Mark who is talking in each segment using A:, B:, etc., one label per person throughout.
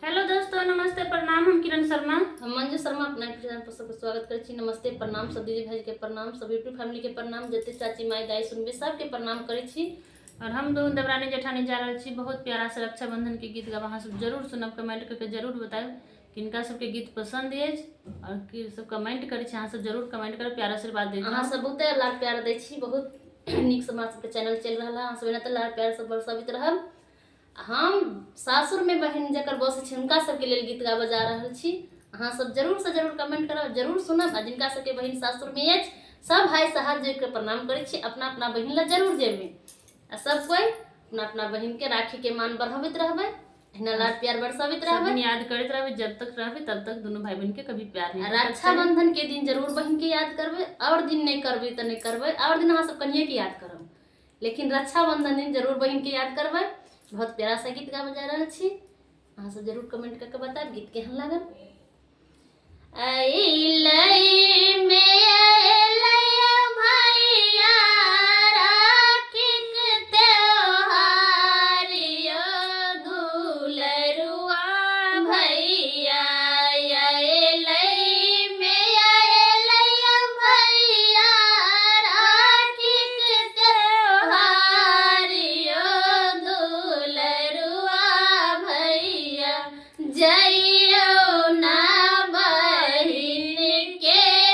A: Hello दोस्तों, नमस्ते प्रणाम। हम किरण शर्मा।
B: हम मंजू शर्मा अपना चैनल पर सबके स्वागत करे छी। नमस्ते प्रणाम सब दीदी भाई के प्रणाम, सब यूट्यूब फैमिली के प्रणाम, जते चाची माई दाई सुनबे सबके प्रणाम करे छी।
A: और हम दोनों देवरानी जेठानी जा रहे छी। बहुत प्यारा से रक्षाबंधन के गीत गाब अहाँ सब जरूर सुनब। कमेंट करके जरूर बताएब किनका सबके गीत पसंद अछि और कि सब कमेंट करे छी। अहाँ सब जरूर कमेंट करब, प्यारा आशीर्वाद दे
B: अहाँ सब बहुते लाड प्यार दै छी। बहुत नीक से हमार सबके चैनल चल रहा है। अहाँ सब एना लाड प्यार सब बरसाबित रहब। हम सासुर में बहन जकर बसे छी हुनका सबके लेल गीत गाबऽ जा रहल छी। अहाँ सब जरूर से जरूर कमेंट करब, जरूर सुनब। आ जिनका सबके बहन सासुर में अछि सब भाई से हाथ जोड़ के प्रणाम करे छी। अपना अपना बहन ला जरूर जेबे आ सब कोई अपना अपना बहन के राखी के मान बढ़ावित रहबे, एहना लाड प्यार बरसावित रहबे,
A: याद करते रहबे। जब तक रहबे तब तक दोनों भाई बहन के कभी प्यार नहीं।
B: रक्षाबंधन के दिन जरूर बहन के याद करबे। और दिन नहीं करबे तो नहीं करबे, और दिन अहाँ सब कनिए के याद करब, लेकिन रक्षाबंधन दिन जरूर बहन के याद करबे। बहुत प्यारा सा गीत गाबे जा रहल छी। अहाँ सब जरूर कमेंट करके बताएब गीत केहन लागल। अइलै में अइलै भैया राखीक त्योहार यो दुलरुआ भैया। अइलै में अइलै भैया राखीक त्योहार यो दुलरुआ भैया। जइयो ना बहिन के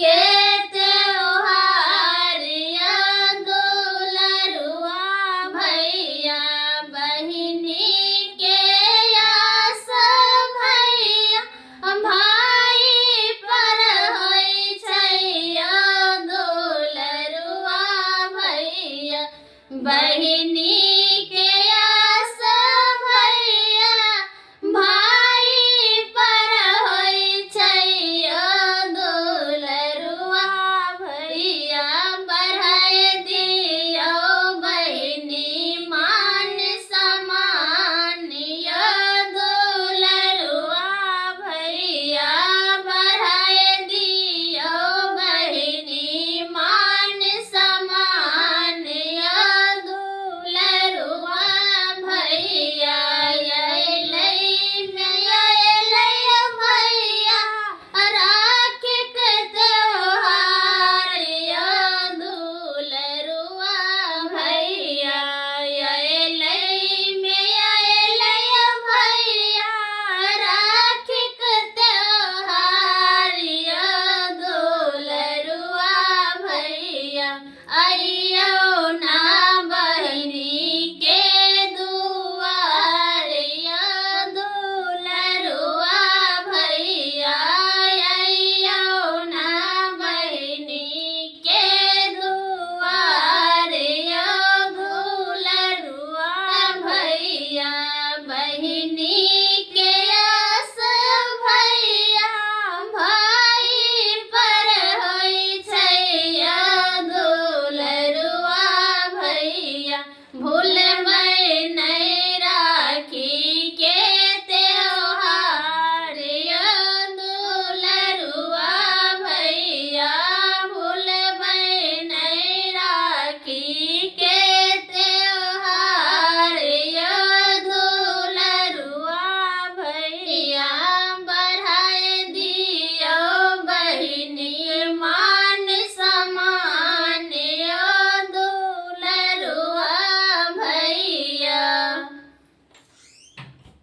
B: के